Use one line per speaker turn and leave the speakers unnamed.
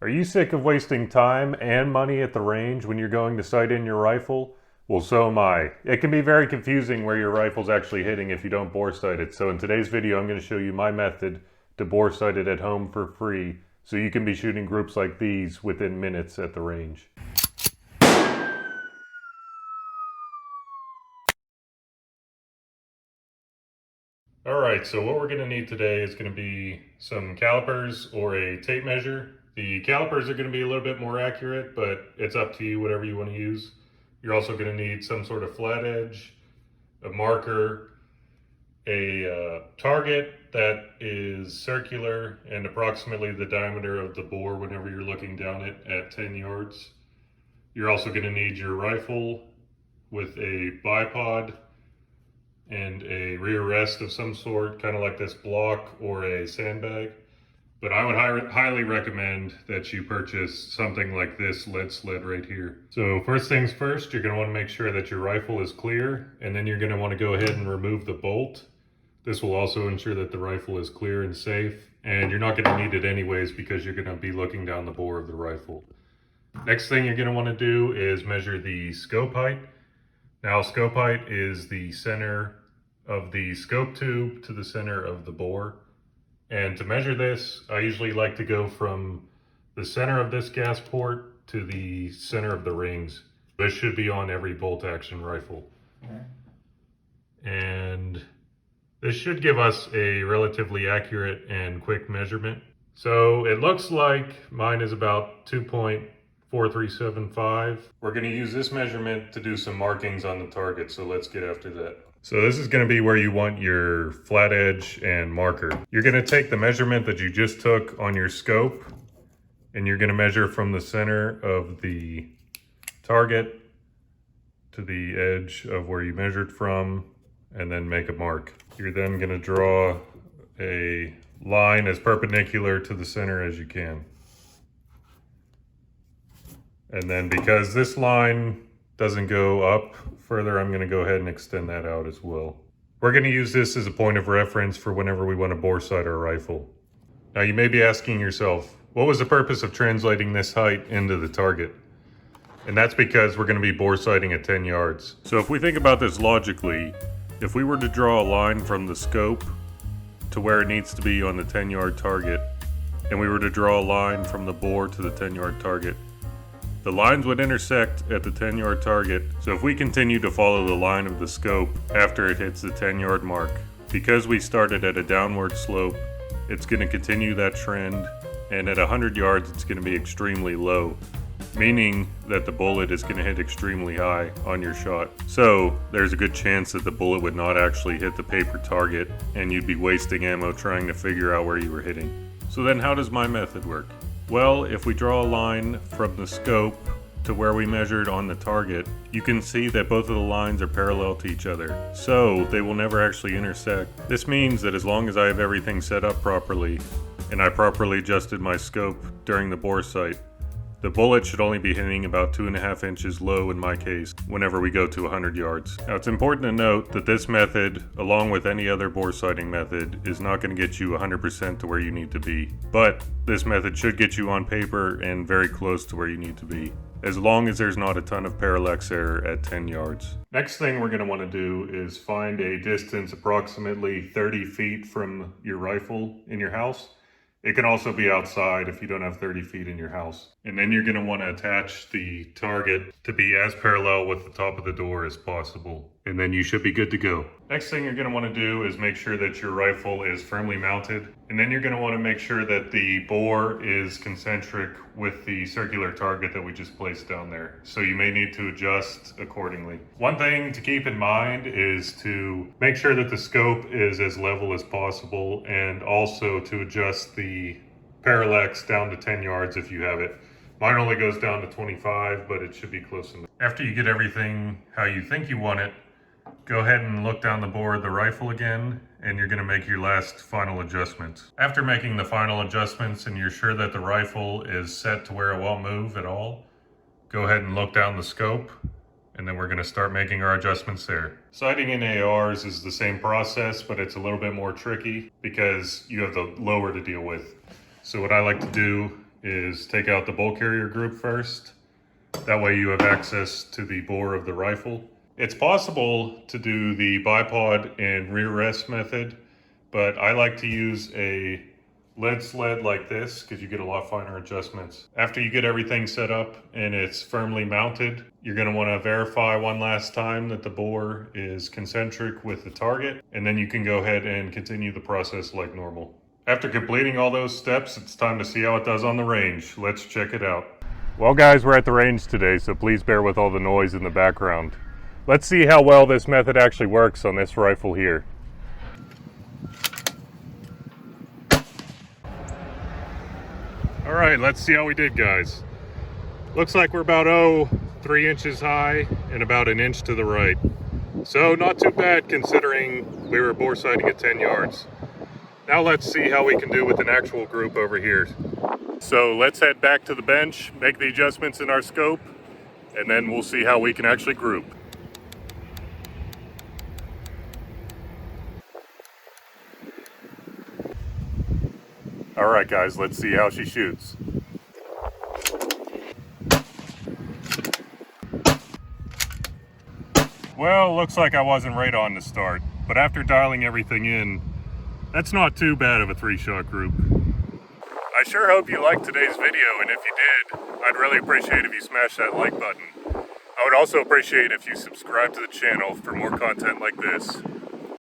Are you sick of wasting time and money at the range when you're going to sight in your rifle? Well, so am I. It can be very confusing where your rifle's actually hitting if you don't bore sight it. So in today's video, I'm going to show you my method to bore sight it at home for free so you can be shooting groups like these within minutes at the range. Alright, so what we're going to need today is going to be some calipers or a tape measure. The calipers are going to be a little bit more accurate, but it's up to you, whatever you want to use. You're also going to need some sort of flat edge, a marker, a target that is circular and approximately the diameter of the bore whenever you're looking down it at 10 yards. You're also going to need your rifle with a bipod and a rear rest of some sort, kind of like this block or a sandbag. But I would highly recommend that you purchase something like this lead sled right here. So first things first, you're going to want to make sure that your rifle is clear, and then you're going to want to go ahead and remove the bolt. This will also ensure that the rifle is clear and safe, and you're not going to need it anyways because you're going to be looking down the bore of the rifle. Next thing you're going to want to do is measure the scope height. Now, scope height is the center of the scope tube to the center of the bore. And to measure this, I usually like to go from the center of this gas port to the center of the rings. This should be on every bolt action rifle. Okay. And this should give us a relatively accurate and quick measurement. So it looks like mine is about 2.4375. We're going to use this measurement to do some markings on the target, so let's get after that. So this is going to be where you want your flat edge and marker. You're going to take the measurement that you just took on your scope, and you're going to measure from the center of the target to the edge of where you measured from, and then make a mark. You're then going to draw a line as perpendicular to the center as you can. And then because this line doesn't go up further, I'm going to go ahead and extend that out as well. We're going to use this as a point of reference for whenever we want to bore sight our rifle. Now you may be asking yourself, what was the purpose of translating this height into the target? And that's because we're going to be bore sighting at 10 yards. So if we think about this logically, if we were to draw a line from the scope to where it needs to be on the 10-yard target, and we were to draw a line from the bore to the 10-yard target, the lines would intersect at the 10-yard target. So if we continue to follow the line of the scope after it hits the 10-yard mark, because we started at a downward slope, it's going to continue that trend, and at 100 yards it's going to be extremely low, meaning that the bullet is going to hit extremely high on your shot. So there's a good chance that the bullet would not actually hit the paper target, and you'd be wasting ammo trying to figure out where you were hitting. So then how does my method work? Well, if we draw a line from the scope to where we measured on the target, you can see that both of the lines are parallel to each other, so they will never actually intersect. This means that as long as I have everything set up properly, and I properly adjusted my scope during the bore sight, the bullet should only be hitting about 2.5 inches low in my case whenever we go to 100 yards. Now it's important to note that this method, along with any other bore sighting method, is not going to get you 100% to where you need to be. But this method should get you on paper and very close to where you need to be, as long as there's not a ton of parallax error at 10 yards. Next thing we're going to want to do is find a distance approximately 30 feet from your rifle in your house. It can also be outside if you don't have 30 feet in your house. And then you're going to want to attach the target to be as parallel with the top of the door as possible. And then you should be good to go. Next thing you're going to want to do is make sure that your rifle is firmly mounted. And then you're going to want to make sure that the bore is concentric with the circular target that we just placed down there. So you may need to adjust accordingly. One thing to keep in mind is to make sure that the scope is as level as possible, and also to adjust the parallax down to 10 yards if you have it. Mine only goes down to 25, but it should be close enough. After you get everything how you think you want it, go ahead and look down the bore of the rifle again, and you're going to make your last final adjustments. After making the final adjustments and you're sure that the rifle is set to where it won't move at all, go ahead and look down the scope, and then we're going to start making our adjustments there. Sighting in ARs is the same process, but it's a little bit more tricky because you have the lower to deal with. So what I like to do is take out the bolt carrier group first. That way you have access to the bore of the rifle. It's possible to do the bipod and rear rest method, but I like to use a lead sled like this because you get a lot finer adjustments. After you get everything set up and it's firmly mounted, you're going to want to verify one last time that the bore is concentric with the target, and then you can go ahead and continue the process like normal. After completing all those steps, it's time to see how it does on the range. Let's check it out. Well guys, we're at the range today, so please bear with all the noise in the background. Let's see how well this method actually works on this rifle here. All right, let's see how we did, guys. Looks like we're about 3 inches high and about an inch to the right. So not too bad considering we were bore sighting at 10 yards. Now let's see how we can do with an actual group over here. So let's head back to the bench, make the adjustments in our scope, and then we'll see how we can actually group. All right, guys, let's see how she shoots. Well, looks like I wasn't right on to start, but after dialing everything in, that's not too bad of a 3-shot group. I sure hope you liked today's video, and if you did, I'd really appreciate if you smash that like button. I would also appreciate if you subscribe to the channel for more content like this.